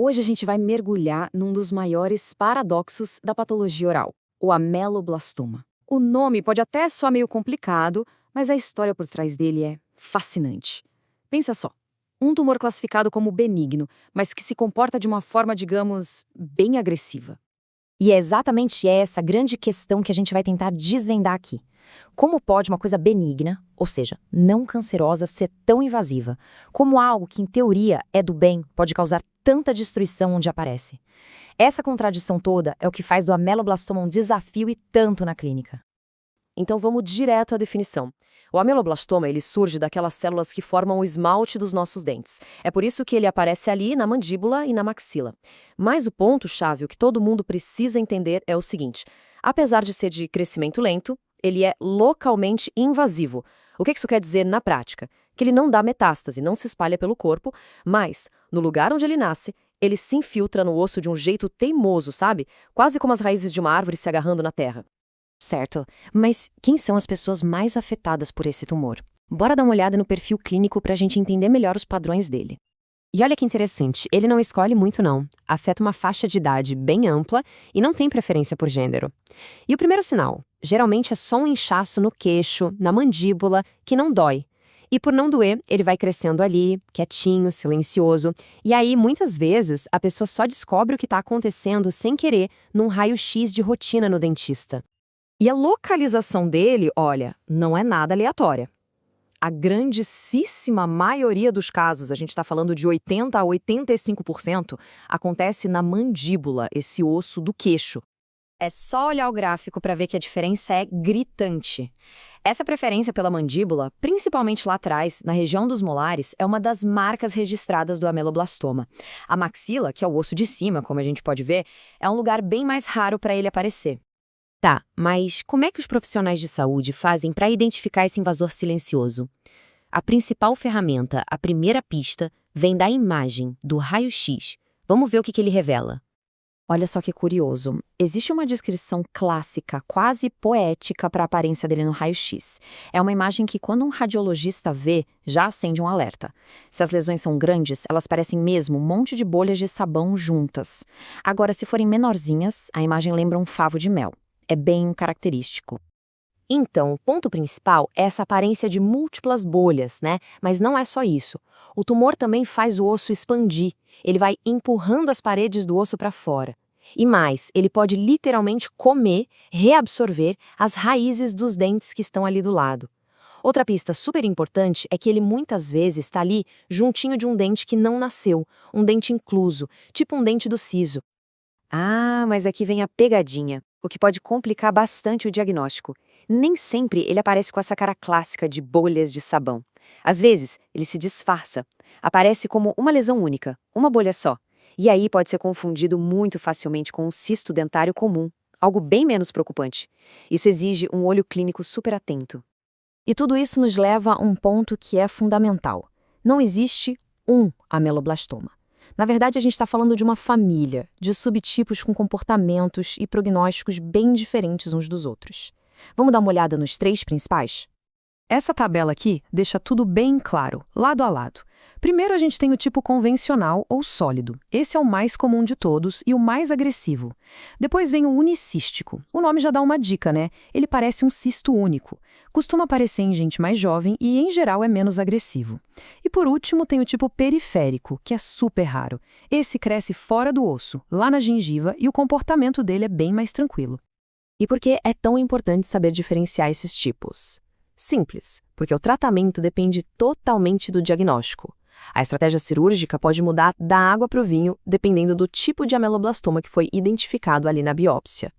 Hoje a gente vai mergulhar num dos maiores paradoxos da patologia oral, o ameloblastoma. O nome pode até soar meio complicado, mas a história por trás dele é fascinante. Pensa só, um tumor classificado como benigno, mas que se comporta de uma forma, digamos, bem agressiva. E é exatamente essa grande questão que a gente vai tentar desvendar aqui. Como pode uma coisa benigna, ou seja, não cancerosa, ser tão invasiva? Como algo que, em teoria, é do bem, pode causar tanta destruição onde aparece? Essa contradição toda é o que faz do ameloblastoma um desafio e tanto na clínica. Então vamos direto à definição. O ameloblastoma ele surge daquelas células que formam o esmalte dos nossos dentes. É por isso que ele aparece ali na mandíbula e na maxila. Mas o ponto-chave, o que todo mundo precisa entender é o seguinte: apesar de ser de crescimento lento, ele é localmente invasivo. O que isso quer dizer na prática? Que ele não dá metástase, não se espalha pelo corpo, mas, no lugar onde ele nasce, ele se infiltra no osso de um jeito teimoso, sabe? Quase como as raízes de uma árvore se agarrando na terra. Certo, mas quem são as pessoas mais afetadas por esse tumor? Bora dar uma olhada no perfil clínico para a gente entender melhor os padrões dele. E olha que interessante, ele não escolhe muito não, afeta uma faixa de idade bem ampla e não tem preferência por gênero. E o primeiro sinal, geralmente é só um inchaço no queixo, na mandíbula, que não dói. E por não doer, ele vai crescendo ali, quietinho, silencioso. E aí, muitas vezes, a pessoa só descobre o que está acontecendo sem querer num raio-x de rotina no dentista. E a localização dele, olha, não é nada aleatória. A grandíssima maioria dos casos, a gente está falando de 80% a 85%, acontece na mandíbula, esse osso do queixo. É só olhar o gráfico para ver que a diferença é gritante. Essa preferência pela mandíbula, principalmente lá atrás, na região dos molares, é uma das marcas registradas do ameloblastoma. A maxila, que é o osso de cima, como a gente pode ver, é um lugar bem mais raro para ele aparecer. Tá, mas como é que os profissionais de saúde fazem para identificar esse invasor silencioso? A principal ferramenta, a primeira pista, vem da imagem, do raio-x. Vamos ver o que ele revela. Olha só que curioso. Existe uma descrição clássica, quase poética para a aparência dele no raio-x. É uma imagem que, quando um radiologista vê, já acende um alerta. Se as lesões são grandes, elas parecem mesmo um monte de bolhas de sabão juntas. Agora, se forem menorzinhas, a imagem lembra um favo de mel. É bem característico. Então, o ponto principal é essa aparência de múltiplas bolhas, né? Mas não é só isso. O tumor também faz o osso expandir. Ele vai empurrando as paredes do osso para fora. E mais, ele pode literalmente comer, reabsorver as raízes dos dentes que estão ali do lado. Outra pista super importante é que ele muitas vezes está ali juntinho de um dente que não nasceu, um dente incluso, tipo um dente do siso. Ah, mas aqui vem a pegadinha, o que pode complicar bastante o diagnóstico. Nem sempre ele aparece com essa cara clássica de bolhas de sabão. Às vezes, ele se disfarça. Aparece como uma lesão única, uma bolha só. E aí pode ser confundido muito facilmente com um cisto dentário comum, algo bem menos preocupante. Isso exige um olho clínico super atento. E tudo isso nos leva a um ponto que é fundamental. Não existe um ameloblastoma. Na verdade, a gente está falando de uma família, de subtipos com comportamentos e prognósticos bem diferentes uns dos outros. Vamos dar uma olhada nos 3 principais? Essa tabela aqui deixa tudo bem claro, lado a lado. Primeiro a gente tem o tipo convencional ou sólido. Esse é o mais comum de todos e o mais agressivo. Depois vem o unicístico. O nome já dá uma dica, né? Ele parece um cisto único. Costuma aparecer em gente mais jovem e, em geral, é menos agressivo. E por último tem o tipo periférico, que é super raro. Esse cresce fora do osso, lá na gengiva, e o comportamento dele é bem mais tranquilo. E por que é tão importante saber diferenciar esses tipos? Simples, porque o tratamento depende totalmente do diagnóstico. A estratégia cirúrgica pode mudar da água para o vinho, dependendo do tipo de ameloblastoma que foi identificado ali na biópsia.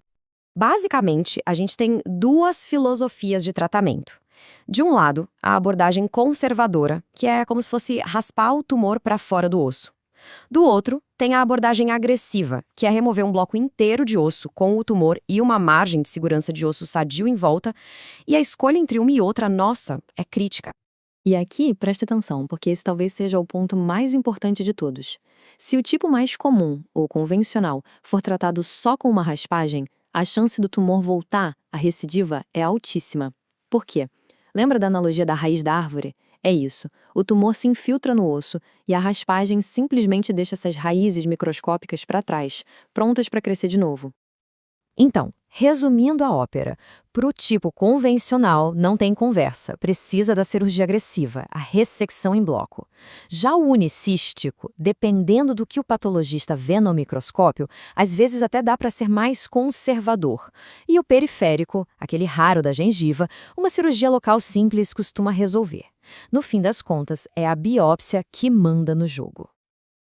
Basicamente, a gente tem 2 filosofias de tratamento. De um lado, a abordagem conservadora, que é como se fosse raspar o tumor para fora do osso. Do outro, tem a abordagem agressiva, que é remover um bloco inteiro de osso com o tumor e uma margem de segurança de osso sadio em volta, e a escolha entre uma e outra, nossa, é crítica. E aqui, preste atenção, porque esse talvez seja o ponto mais importante de todos. Se o tipo mais comum, ou convencional, for tratado só com uma raspagem, a chance do tumor voltar, a recidiva, é altíssima. Por quê? Lembra da analogia da raiz da árvore? É isso. O tumor se infiltra no osso e a raspagem simplesmente deixa essas raízes microscópicas para trás, prontas para crescer de novo. Então, resumindo a ópera, para o tipo convencional não tem conversa, precisa da cirurgia agressiva, a ressecção em bloco. Já o unicístico, dependendo do que o patologista vê no microscópio, às vezes até dá para ser mais conservador. E o periférico, aquele raro da gengiva, uma cirurgia local simples costuma resolver. No fim das contas, é a biópsia que manda no jogo.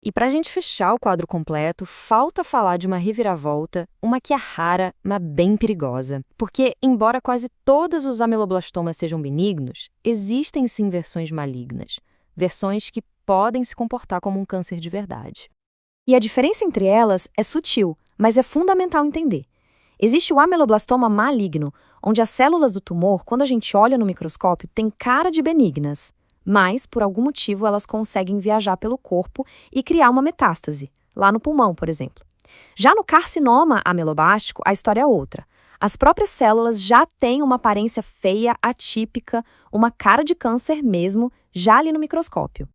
E para a gente fechar o quadro completo, falta falar de uma reviravolta, uma que é rara, mas bem perigosa. Porque, embora quase todos os ameloblastomas sejam benignos, existem sim versões malignas. Versões que podem se comportar como um câncer de verdade. E a diferença entre elas é sutil, mas é fundamental entender. Existe o ameloblastoma maligno, onde as células do tumor, quando a gente olha no microscópio, têm cara de benignas. Mas, por algum motivo, elas conseguem viajar pelo corpo e criar uma metástase, lá no pulmão, por exemplo. Já no carcinoma ameloblástico, a história é outra. As próprias células já têm uma aparência feia, atípica, uma cara de câncer mesmo, já ali no microscópio.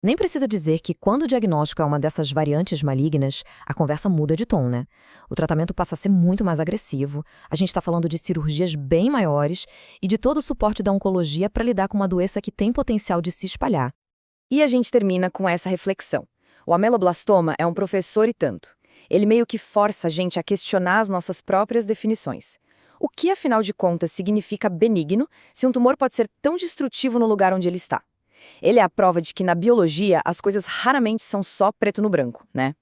Nem precisa dizer que quando o diagnóstico é uma dessas variantes malignas, a conversa muda de tom, né? O tratamento passa a ser muito mais agressivo, a gente está falando de cirurgias bem maiores e de todo o suporte da oncologia para lidar com uma doença que tem potencial de se espalhar. E a gente termina com essa reflexão. O ameloblastoma é um professor e tanto. Ele meio que força a gente a questionar as nossas próprias definições. O que, afinal de contas, significa benigno se um tumor pode ser tão destrutivo no lugar onde ele está? Ele é a prova de que, na biologia, as coisas raramente são só preto no branco, né?